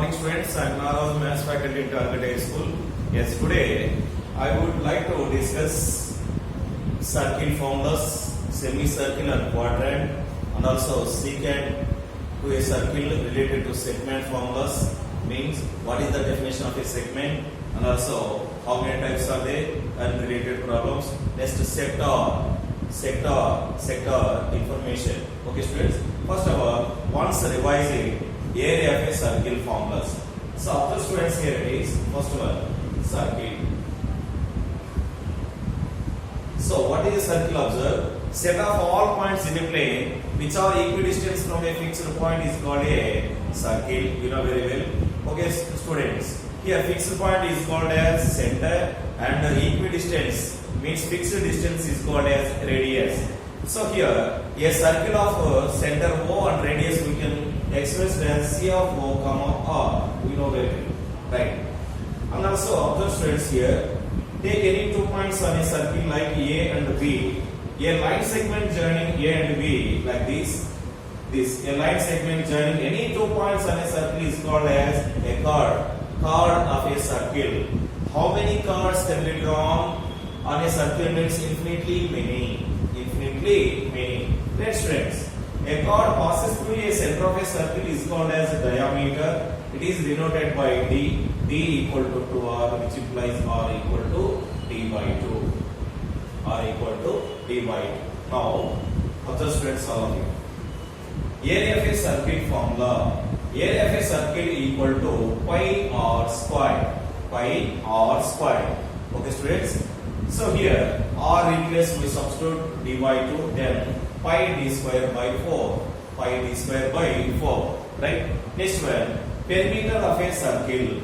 morning, students. I'm Narav, Maths faculty in Target High School. Yes, today I would like to discuss circle formulas, semicircle and quadrant, and also secant to a circle related to segment formulas. Means what is the definition of a segment, and also how many types are they, and related problems. Next, sector information. Okay, students. First of all, once revising area of a circle formulas. So after students, here it is. First one, circle. So what is a circle? Observe. Set of all points in a plane which are equidistant from a fixed point is called a circle. You know very well. Okay, students. Here fixed point is called as center, and equidistance means fixed distance is called as radius. So here a circle of center O and radius we can express as C of O comma R. We know very well, right? And also observe students here. Take any 2 points on a circle like A and B. A line segment joining A and B like this. A line segment joining any 2 points on a circle is called as a chord of a circle. How many chords can be drawn on a circle? Means infinitely many. Infinitely many. Next friends, a chord passes through a center of a circle is called as diameter. It is denoted by D. D equal to 2R, which implies R equal to D by 2. R equal to D by 2. Now, observe students, all of you. Area of a circle formula. Area of a circle equal to pi r square. Pi r square. Okay, students. So here r replace we substitute d by 2, then pi d square by 4. Pi d square by 4. Right? Next one, perimeter of a circle.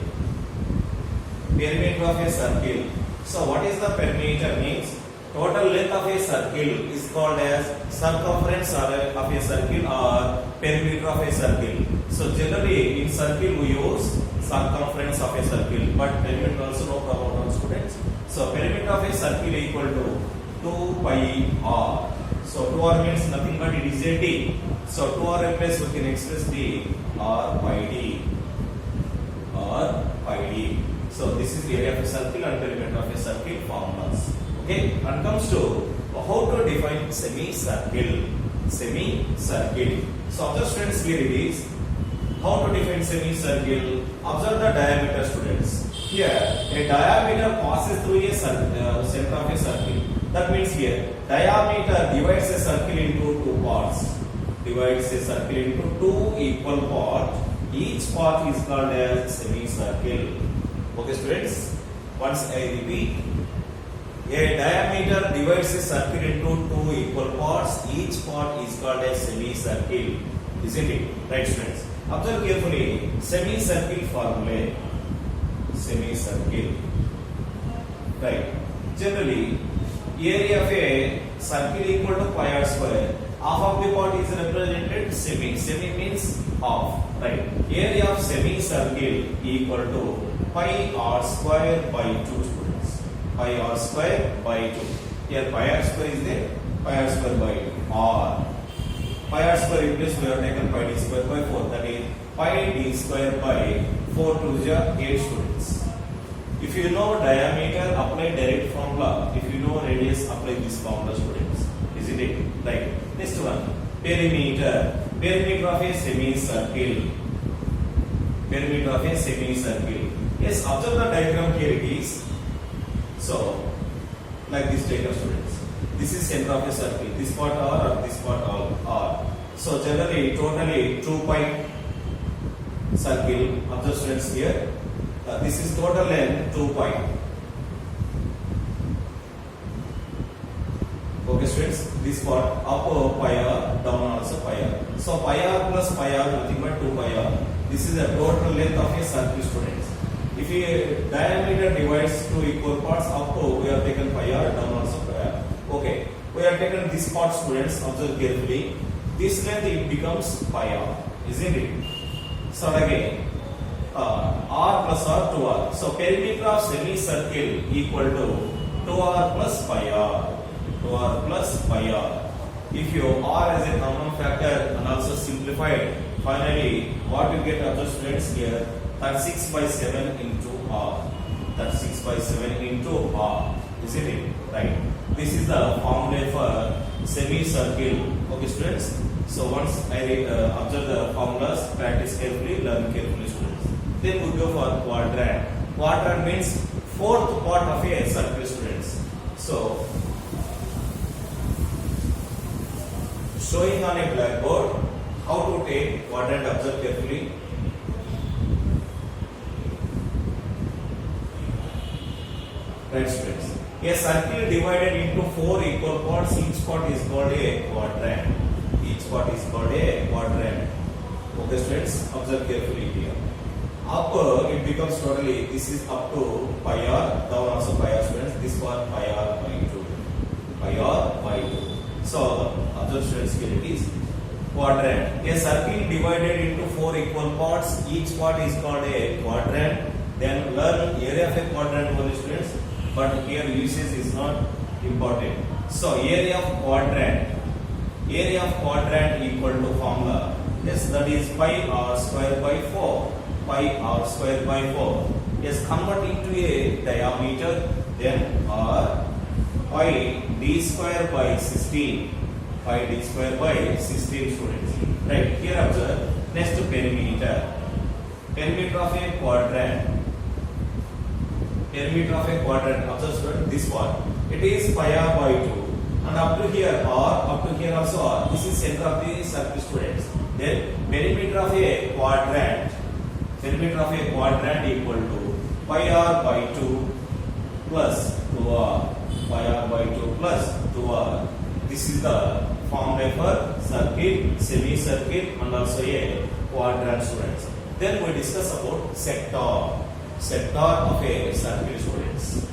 Perimeter of a circle. So what is the perimeter? Means total length of a circle is called as circumference of a circle or perimeter of a circle. So generally in circle we use circumference of a circle, but perimeter also no problem on students. So perimeter of a circle equal to 2 pi r. So 2r means nothing but it is a d. So 2r replace we can express d r pi d. R pi d. So this is the area of a circle and perimeter of a circle formulas. Okay, and comes to how to define semicircle. Semicircle. So observe students, here it is. How to define semicircle? Observe the diameter, students. Here a diameter passes through a center of a circle. That means here diameter divides a circle into 2 parts. Divides a circle into 2 equal parts. Each part is called as semicircle. Okay, students. Once I repeat. A diameter divides a circle into 2 equal parts. Each part is called a semicircle. Isn't it? Right, students. Observe carefully. Semicircle formula. Semicircle. Right. Generally, area of a circle equal to pi r square. Half of the part is represented semi. Semi means half. Right. Area of semicircle equal to pi r square by 2. Pi r square by 2. Here pi r square is there. Pi r square by r. Pi r square in place we have taken pi d square by 4. That is pi d square by 4 to the 8 students. If you know diameter, apply direct formula. If you know radius, apply this formula, students. Isn't it? Right. Next one, perimeter. Perimeter of a semicircle. Perimeter of a semicircle. Yes, observe the diagram here it is. So, like this diagram, students. This is center of a circle. This part R or this part R. So generally, totally 2 pi circle. Observe students here. This is total length 2 pi. Okay, students. This part up pi r, down also pi r. So pi r plus pi r nothing but 2 pi r. This is the total length of a circle, students. If a diameter divides 2 equal parts, up to we have taken pi r, down also pi r. Okay, we have taken this part, students. Observe carefully. This length it becomes pi r, isn't it? So again, r plus r 2r. So perimeter of semicircle equal to 2r plus pi r. 2r plus pi r. If you r as a common factor and also simplified, finally what you get, observe students here, 36 by 7 into R. 36 by 7 into R. Isn't it? Right. This is the formula for semicircle. Okay, students. So once I observe the formulas, practice carefully, learn carefully, students. Then we go for quadrant. Quadrant means fourth part of a circle, students. So showing on a blackboard how to take quadrant. Observe carefully. Right, students. A circle divided into 4 equal parts. Each part is called a quadrant. Each part is called a quadrant. Okay, students. Observe carefully here. Up it becomes totally. This is up to pi r. Down also pi r, students. This part pi r by 2. Pi r by 2. So observe, students, here it is. Quadrant. A circle divided into 4 equal parts. Each part is called a quadrant. Then learn area of a quadrant only, students. But here usage is not important. So area of quadrant equal to formula. Yes, that is pi r square by 4. Pi r square by 4. Yes, convert into a diameter. Then r pi d square by 16. Pi d square by 16, students. Right, here observe. Next perimeter. Perimeter of a quadrant. Perimeter of a quadrant. Observe, students, this one. It is pi r by 2. And up to here r, up to here also r. This is center of the circle, students. Then perimeter of a quadrant. Perimeter of a quadrant equal to pi r by 2 plus 2r. Pi r by 2 plus 2r. This is the formula for circle, semicircle, and also a quadrant, students. Then we discuss about sector. Sector of a circle, students.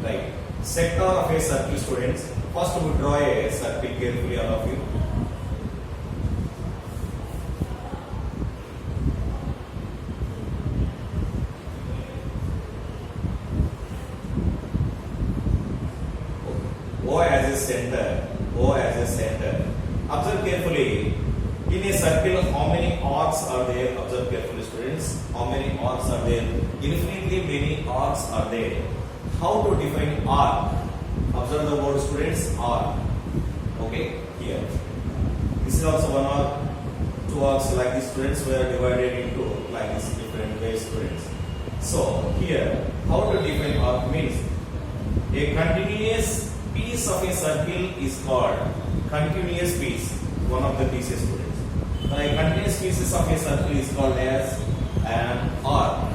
Right. Sector of a circle, students. First we draw a circle carefully, all of you. O as a center. O as a center. Observe carefully. In a circle, how many arcs are there? Observe carefully, students. How many arcs are there? Infinitely many arcs are there. How to define arc? Observe the word, students. Arc. Okay, here. This is also one arc, 2 arcs like this, students. We are divided into like this different ways, students. So here, how to define arc means a continuous piece of a circle is called continuous piece. One of the pieces, students. A continuous pieces of a circle is called as an arc.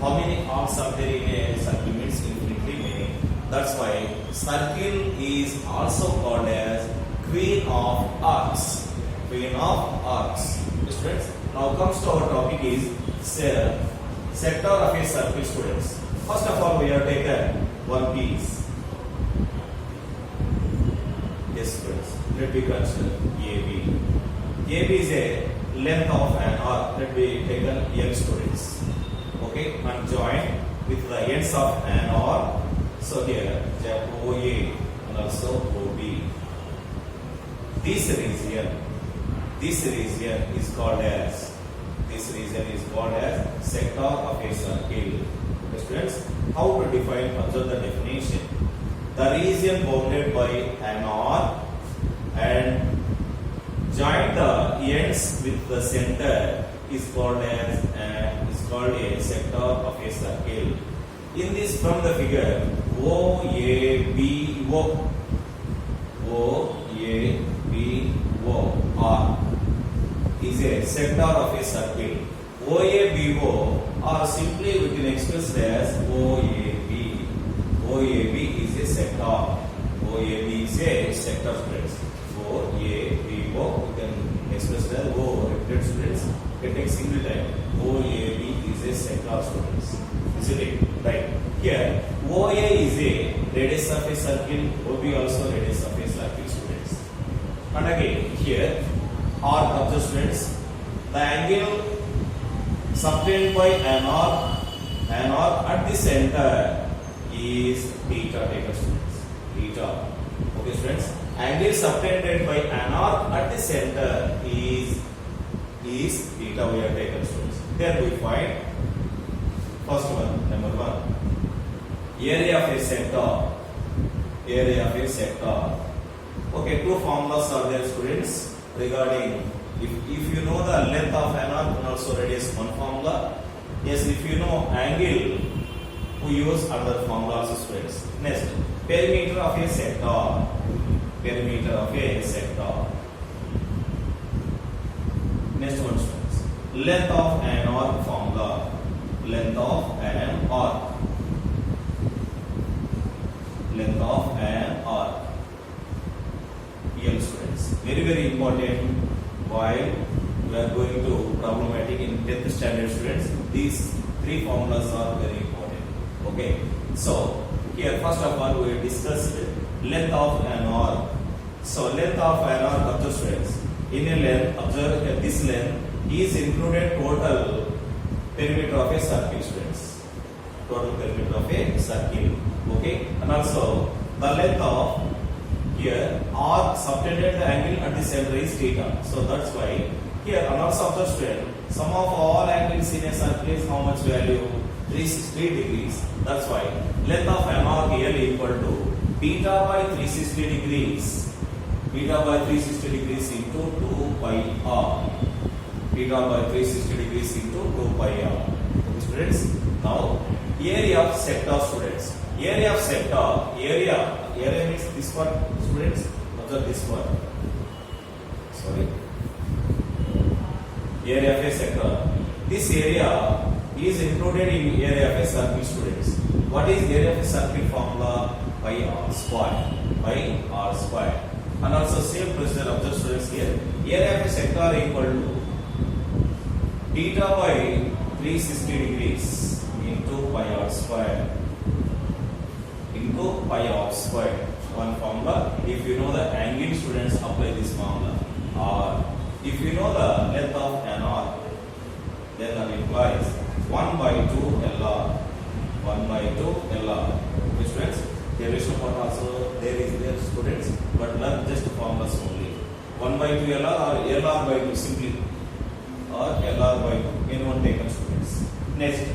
How many arcs are there in a circle means infinitely many. That's why circle is also called as queen of arcs. Queen of arcs. Students, now comes to our topic is sector of a circle, students. First of all, we have taken one piece. Yes, students. Let me consider AB. AB is a length of an arc. Let me taken L, students. Okay, and join with the ends of an arc. So here, OA and also OB. This region is called as sector of a circle. Students, how to define? Observe the definition. The region bounded by an arc and join the ends with the center is called a sector of a circle. In this, from the figure, OABO arc is a sector of a circle. OABO or simply we can express as OAB. OAB is a sector. OAB is a sector, students. OABO we can express as O repeated, students. Getting single time. OAB is a sector, students. Isn't it? Right. Here, OA is a radius of a circle. OB also radius of a circle, students. And again, here, arc of the students. The angle subtended by an arc at the center is theta. Take a students. Theta. Okay, students. Angle subtended by an arc at the center is theta. We are taken, students. Then we find first one, number 1, area of a sector. Area of a sector. Okay, two formulas are there, students, regarding if you know the length of an arc and also radius, one formula. Yes, if you know angle, we use another formula also, students. Next, perimeter of a sector. Perimeter of a sector. Next one, students. Length of an arc formula. Length of an arc. Length of an arc. L, students. Very, very important while we are going to problematic in 10th standard, students. These three formulas are very important. Okay. So here first of all we discussed length of an arc. So length of an arc of the students. In a length, observe that this length is included total perimeter of a circle, students. Total perimeter of a circle. Okay. And also the length of here arc subtended the angle at the center is theta. So that's why here and also observe, student, sum of all angles in a circle is how much value? 360 degrees. That's why length of an arc here equal to beta by 360 degrees. Beta by 360 degrees into 2 pi r. Beta by 360 degrees into 2 pi r. Okay, students. Now area of sector, students. Area of sector. Area means this one, students. Observe this one. Sorry. Area of a sector. This area is included in area of a circle, students. What is area of a circle formula? Pi r square. Pi r square. And also same procedure of the students here. Area of a sector equal to theta by 360 degrees into pi r square. Into pi r square. One formula. If you know the angle, students, apply this formula. Or if you know the length of an arc, then that implies 1 by 2 LR. 1 by 2 LR. Okay, students? Derivation part also there is there, students, but learn just formulas only. 1 by 2 LR or LR by 2 simply, or LR by 2. Anyone taken, students. Next,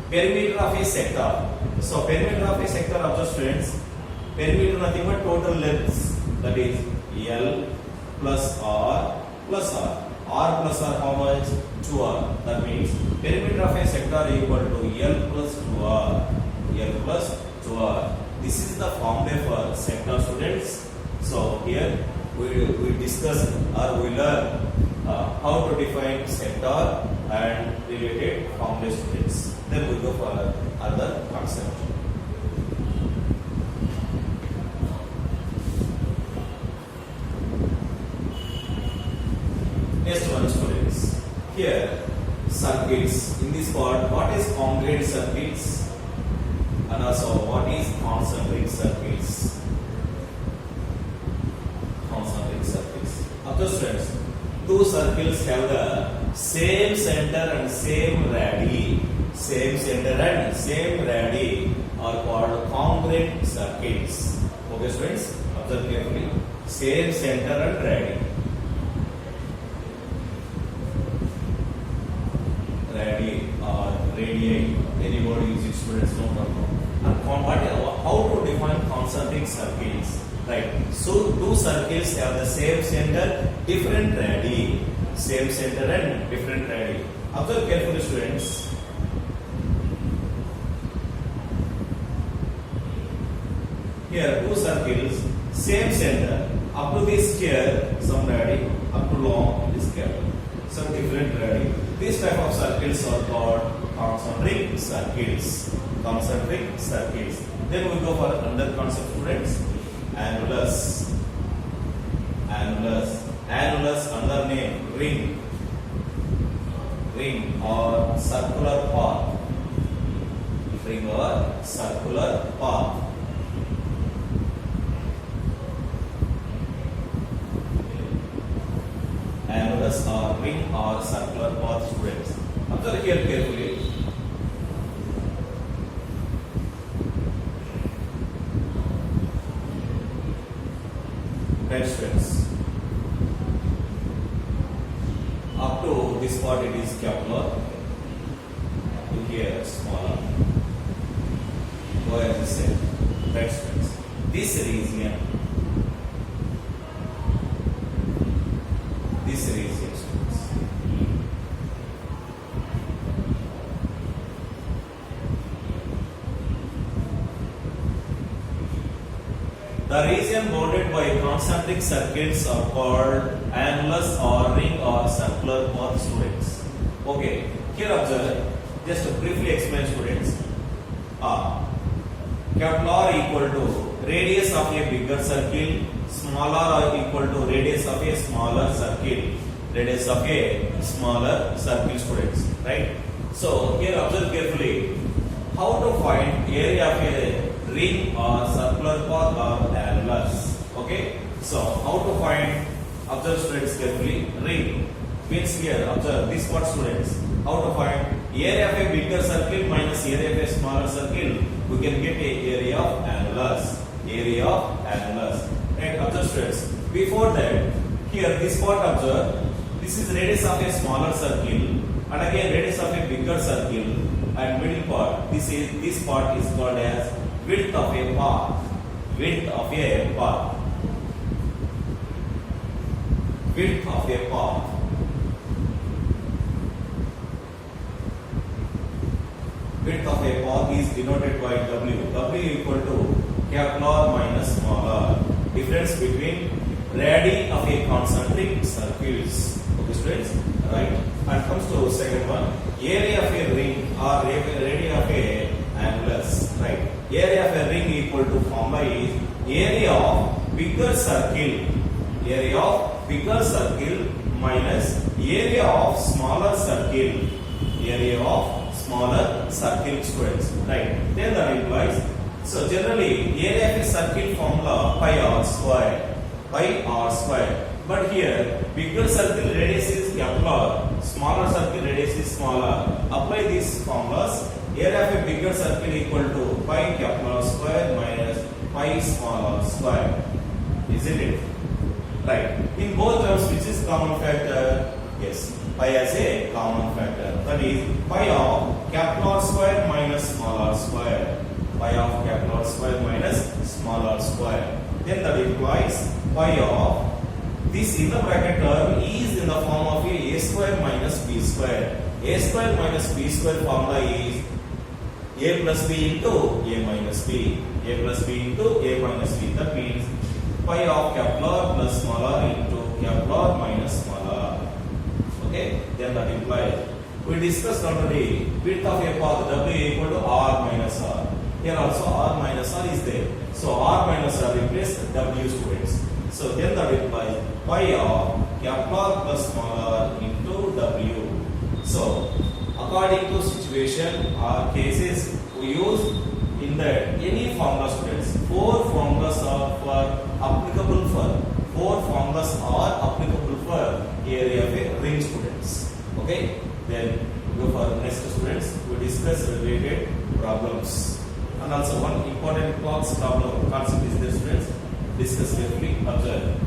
perimeter of a sector. So perimeter of a sector of the students. Perimeter nothing but total lengths, that is L plus R plus R. R plus R how much? 2R. That means perimeter of a sector equal to L plus 2R. L plus 2R. This is the formula for sector, students. So here we discuss or we learn how to define sector and related formula, students. Then we go for other concept. Next one, students. Here, circuits. In this part, what is congruent circuits? And also, what is concentric circuits? Concentric circuits. After, students, two circles have the same center and same radii. Same center and same radii are called congruent circuits. Okay, students? Observe carefully. Same center and radii. Radii, anybody use it, students, no problem. And how to define concentric circles? Right. So two circles have the same center, different radii. Same center and different radii. Observe carefully, students. Here two circles, same center. Up to this here, some radii. Up to long, this curve. Some different radii. These type of circles are called concentric circuits. Concentric circuits. Then we go for another concept, students. Annulus. Annulus. Annulus, another name, ring. ring or circular path. Ring or circular path. Annulus or ring or circular path, students. Observe here carefully. Right, students. Up to this part it is capital. To here smaller. Go as I said. Right, students. This region. This region, students. The region bounded by concentric circuits are called annulus or ring or circular path, students. Okay, here observe. Just to briefly explain, students. Capital R equal to radius of a bigger circle, smaller or equal to radius of a smaller circle. Radius of a smaller circle, students. Right? So here observe carefully. How to find area of a ring or circular path or annulus? Okay? So how to find? Observe, students, carefully. Ring means here observe this part, students. How to find area of a bigger circle minus area of a smaller circle? We can get a area of annulus. Area of annulus. And observe, students. Before that, here this part observe. This is radius of a smaller circle, and again radius of a bigger circle, and middle part. This part is called as width of a path. Width of a path. Width of a path. Width of a path is denoted by W. W equal to capital R minus small r. Difference between radii of a concentric circles. Okay, students, right? And comes to second one, area of a ring or radii of a annulus. Right? Area of a ring equal to formula is area of bigger circle. Area of bigger circle minus area of smaller circle. Area of smaller circle, students. Right? Then that implies. So generally, area of a circle formula pi r square. Pi r square. But here, bigger circle radius is capital R, smaller circle radius is smaller. Apply these formulas. Area of a bigger circle equal to pi capital R square minus pi small r square. Isn't it? Right. In both terms, which is common factor? Yes, pi as a common factor. That is pi of capital R square minus small r square. Pi of capital R square minus small r square. Then that implies pi of this inner bracket term is in the form of a square minus b square. A square minus b square formula is a plus b into a minus b. A plus b into a minus b. That means pi of capital R plus small r into capital R minus small r. Okay? Then that implies we discussed already width of a path W equal to R minus R. Here also R minus R is there. So R minus R replace W, students. So then that implies pi of capital R plus small r into W. So according to situation or cases, we use in that any formula, students. Four formulas are applicable for area of a ring, students. Okay. Then go for next, students. We discuss related problems. And also one important concept is this, students. Discuss carefully, observe.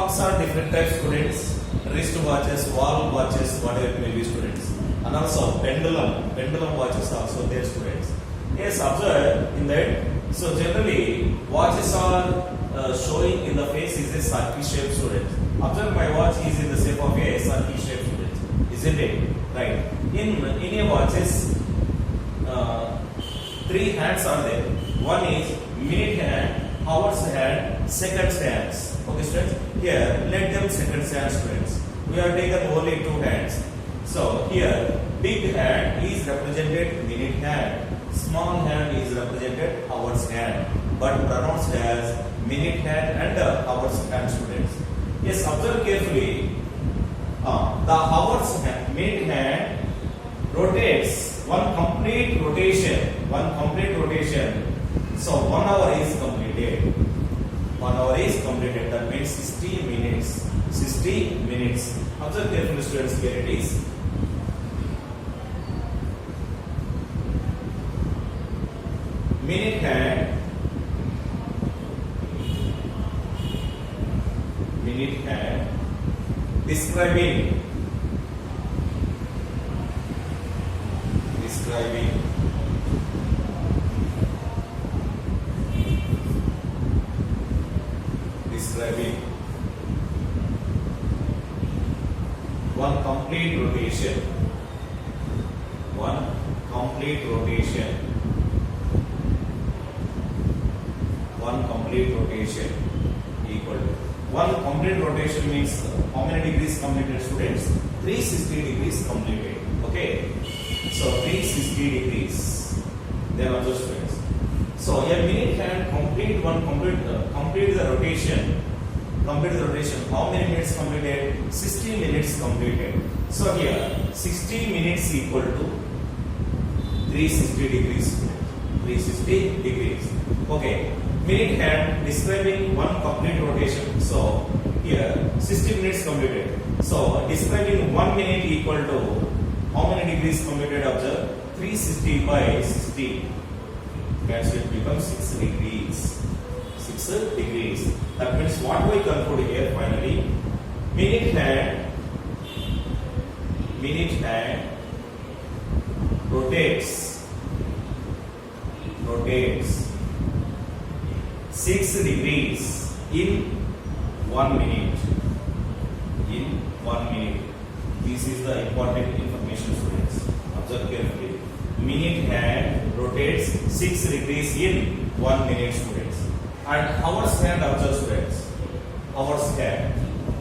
Clocks are different types, students. Wrist watches, wall watches, whatever it may be, students. And also pendulum watches also there, students. Yes, observe in that. So generally, watches are showing in the face is a circle shape, students. Observe my watch is in the shape of a circle shape, students. Isn't it? Right. In a watches, three hands are there. One is minute hand, hours hand, seconds hands. Okay, students. Here, let them seconds hands, students. We have taken only two hands. So here, big hand is represented minute hand. Small hand is represented hours hand, but pronounced as minute hand and hours hand, students. Yes, observe carefully. The hours hand, minute hand rotates one complete rotation. So 1 hour is completed. 1 hour is completed. That means 60 minutes. 60 minutes. Observe carefully, students. Here it is. Minute hand describing one complete rotation. Equal to one complete rotation means how many degrees completed, students? 360 degrees completed. Okay, so 360 degrees. They are also, students. So a minute hand complete the rotation. How many minutes completed? 60 minutes completed. So here 60 minutes equal to 360 degrees. 360 degrees. Okay. Minute hand describing one complete rotation. So here 60 minutes completed. So describing 1 minute equal to how many degrees completed? Observe 360 by 60. That's it becomes 6 degrees. 6 degrees. That means what we conclude here finally? Minute hand rotates 6 degrees in 1 minute. This is the important information, students. Observe carefully. Minute hand rotates 6 degrees in 1 minute, students. And hours hand, observe, students.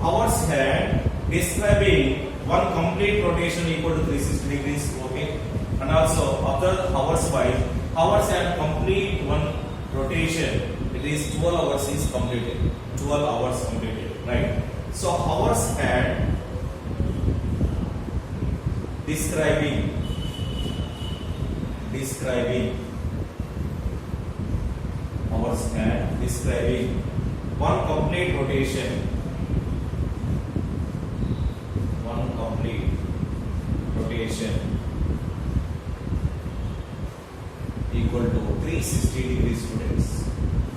Hours hand describing one complete rotation equal to 360 degrees. Okay. And also observe hours wise. Hours hand complete one rotation. It is 12 hours is completed. 12 hours completed, right? So hours hand describing hours hand describing one complete rotation. Equal to 360 degrees, students.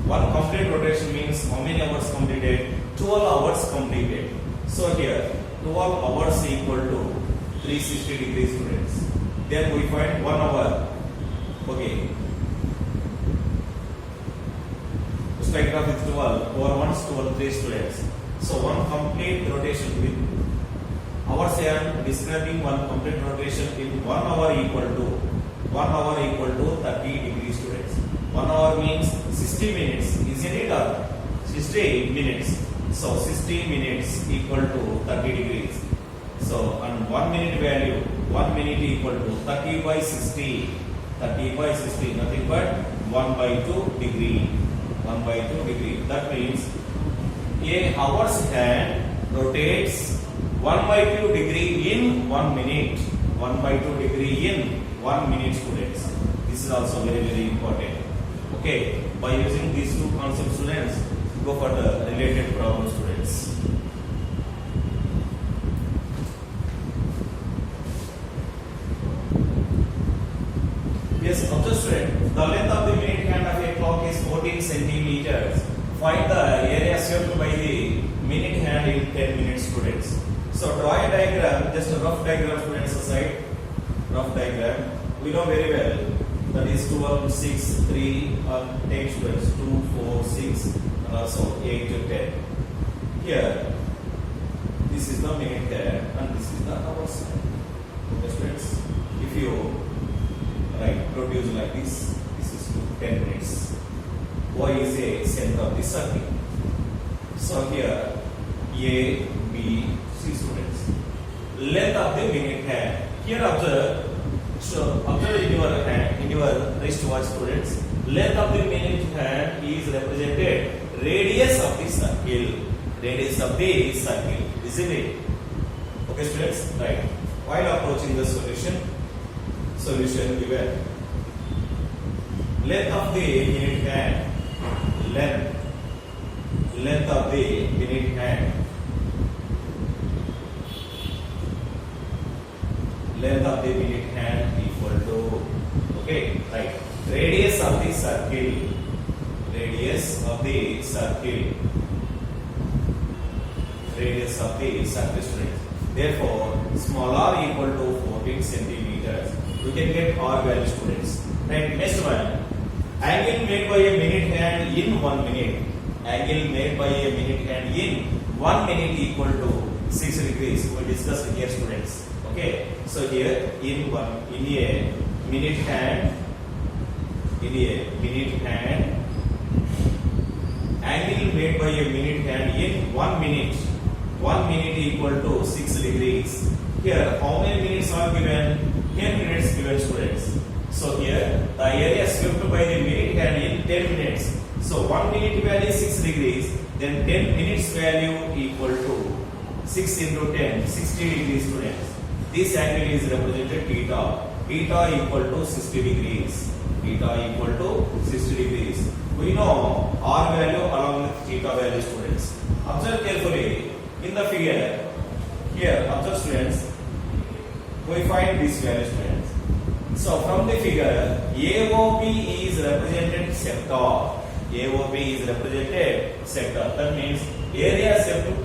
One complete rotation means how many hours completed? 12 hours completed. So here 12 hours equal to 360 degrees, students. Then we find 1 hour. Okay. Strike graph is 12. Over 1 is 12, 3 students. So one complete rotation with hours here describing one complete rotation in 1 hour equal to 30 degrees, students. 1 hour means 60 minutes, isn't it? Or 60 minutes. So 60 minutes equal to 30 degrees. So and 1 minute value, 1 minute equal to 30 by 60. 30 by 60, nothing but 1 by 2 degree. 1 by 2 degree. That means a hour's hand rotates 1 by 2 degree in 1 minute. 1 by 2 degree in 1 minute, students. This is also very, very important. Okay, by using these two concepts, students, go for the related problem, students. Yes, observe, student. The length of the minute hand of a clock is 14 centimeters. Find the area swept by the minute hand 10 minutes, students. So draw a diagram, just a rough diagram, students, aside. Rough diagram. We know very well that is 12, 6, 3, 10 students. 2, 4, 6, and also 8 to 10. Here, this is the minute hand and this is the hour side. Okay, students. If you produce like this is 10 minutes. Y is a center of the circle. So here A, B, C, students. Length of the minute hand. Here observe. So observe in your hand, in your wristwatch, students. Length of the minute hand is represented radius of the circle. Radius of the circle. Isn't it? Okay, students. Right. While approaching the solution given. Length of the minute hand. Length of the minute hand. Length of the minute hand equal to, okay, right. Radius of the circle. Radius of the circle. Radius of the circle, students. Therefore, small r equal to 14 centimeters. We can get r value, students. Right. Next one. Angle made by a minute hand in 1 minute. Angle made by a minute hand in 1 minute equal to 6 degrees. We discussed here, students. Okay. So here in a minute hand, angle made by a minute hand in 1 minute. 1 minute equal to 6 degrees. Here, how many minutes are given? 10 minutes given, students. So here, the area swept by the minute hand in 10 minutes. So 1 minute value is 6 degrees. Then 10 minutes value equal to 6 into 10, 60 degrees, students. This angle is represented theta. Theta equal to 60 degrees. Theta equal to 60 degrees. We know r value along with theta value, students. Observe carefully in the figure. Here, observe, students. We find this value, students. So from the figure, AOB is represented sector. AOB is represented sector. That means area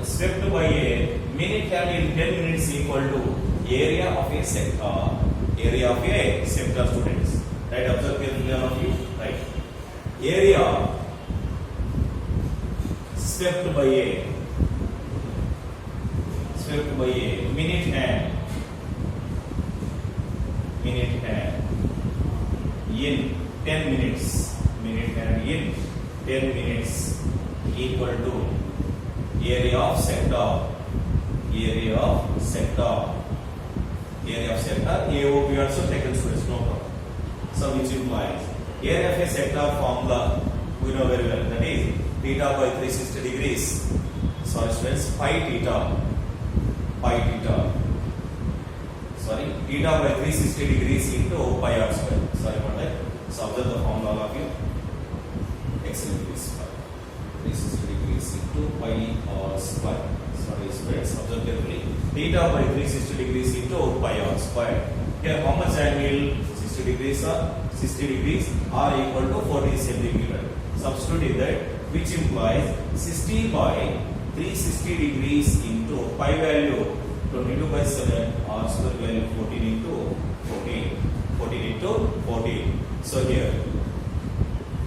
swept by a minute hand in 10 minutes equal to area of a sector. Area of a sector, students. Right? Observe carefully, all of you. Right? Area swept by a minute hand. Minute hand in 10 minutes. Minute hand in 10 minutes equal to area of sector. Area of sector. Area of sector. AOB also taken, students, no problem. So which implies area of a sector formula we know very well, that is theta by 360 degrees. Sorry, students, pi theta. Sorry, theta by 360 degrees into pi r square. Sorry about that. So observe the formula, all of you. Excellent degrees. 360 degrees into pi r square. Sorry, students, observe carefully. Theta by 360 degrees into pi r square. Here, how much angle? 60 degrees or 60 degrees are equal to 40 centimeter. Substitute in that, which implies 60 by 360 degrees into pi value 22 by 7 r square value 14 into 14. So here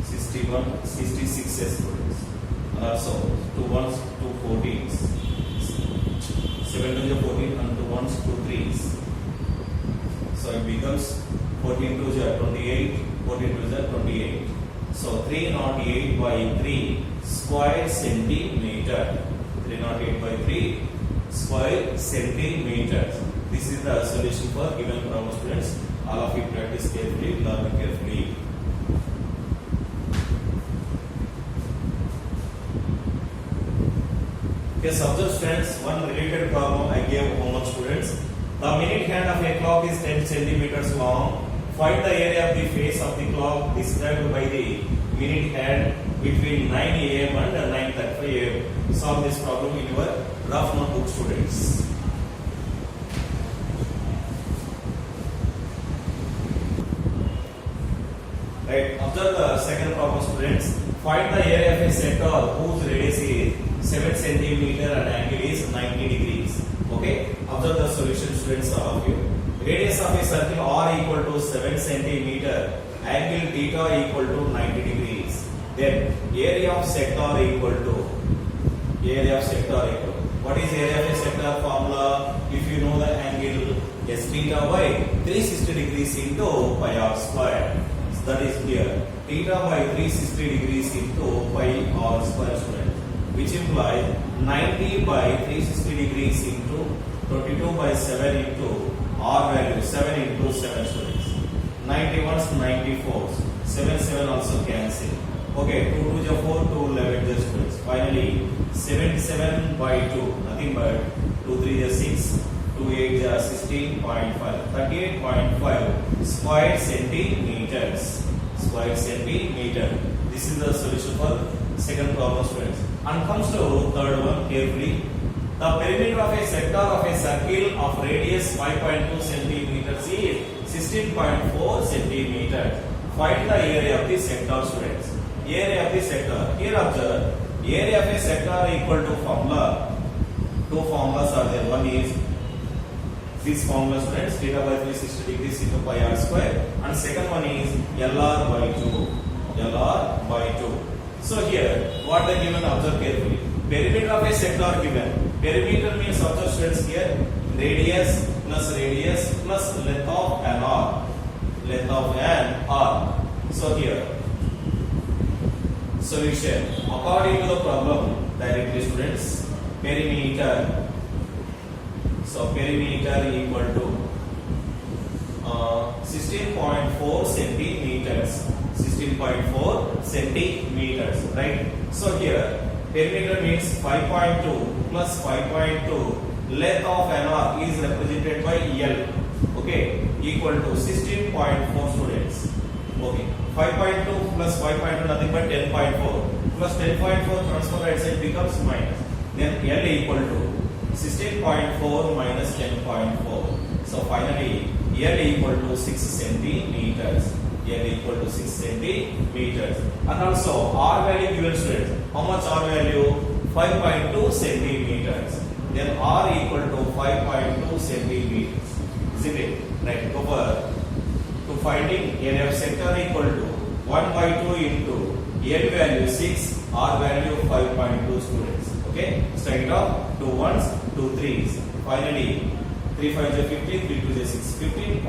61, 66 students, and also 2 ones, 2 14s, 7 to the 14 and 2 ones, 2 3s. So it becomes 14 to the 28, 14 to the 28. So 308 by 3 square centimeter. 308 by 3 square centimeters. This is the solution for given problem, students. All of you practice carefully, learn carefully. Yes, observe, students, one related problem I gave homework, students. The minute hand of a clock is 10 centimeters long. Find the area of the face of the clock described by the minute hand between 9 a.m. and 9:35 a.m. Solve this problem in your rough notebook, students. Right. Observe the second problem, students. Find the area of a sector whose radius is 7 centimeter and angle is 90 degrees. Okay, observe the solution, students, all of you. Radius of a circle r equal to 7 centimeter, angle theta equal to 90 degrees. Then area of sector equal to what is area of a sector formula? If you know the angle s theta by 360 degrees into pi r square. So that is here. Theta by 360 degrees into pi r square, student, which implies 90 by 360 degrees into 22 by 7 into r value 7 into 7, students. 91s 94s, 7 also cancel. Okay, 2 to the 4, 2 11 just students. Finally 77 by 2, nothing but 2 3 is 6, 2 8 is 16.5, 38.5 square centimeters. This is the solution for second problem, students. And comes to third one carefully. The perimeter of a sector of a circle of radius 5.2 centimeters is 16.4 centimeters. Find the area of the sector, students. Area of the sector. Here observe, area of a sector equal to formula. Two formulas are there. One is this formula, students, theta by 360 degrees into pi r square, and second one is LR by 2. So here, what they given, observe carefully. Perimeter of a sector given. Perimeter means, observe students here, radius plus length of an arc. So here, solution according to the problem directly, students. Perimeter. So perimeter equal to 16.4 centimeters. 16.4 centimeters, right? So here perimeter means 5.2 plus 5.2. Length of an arc is represented by L. Okay, equal to 16.4, students. Okay, 5.2 plus 5.2 nothing but 10.4 plus 10.4 transfer right side becomes minus. Then L equal to 16.4 minus 10.4. So finally L equal to 6 centimeters. And also R value given, students. How much R value? 5.2 centimeters. Then R equal to 5.2 centimeters. Isn't it? Right. Go for to finding area of sector equal to 1 by 2 into L value 6, R value 5.2, students. Okay. Straight up 2 1s, 2 3s. Finally 3 5 is 15, 3 2 is 6. 15.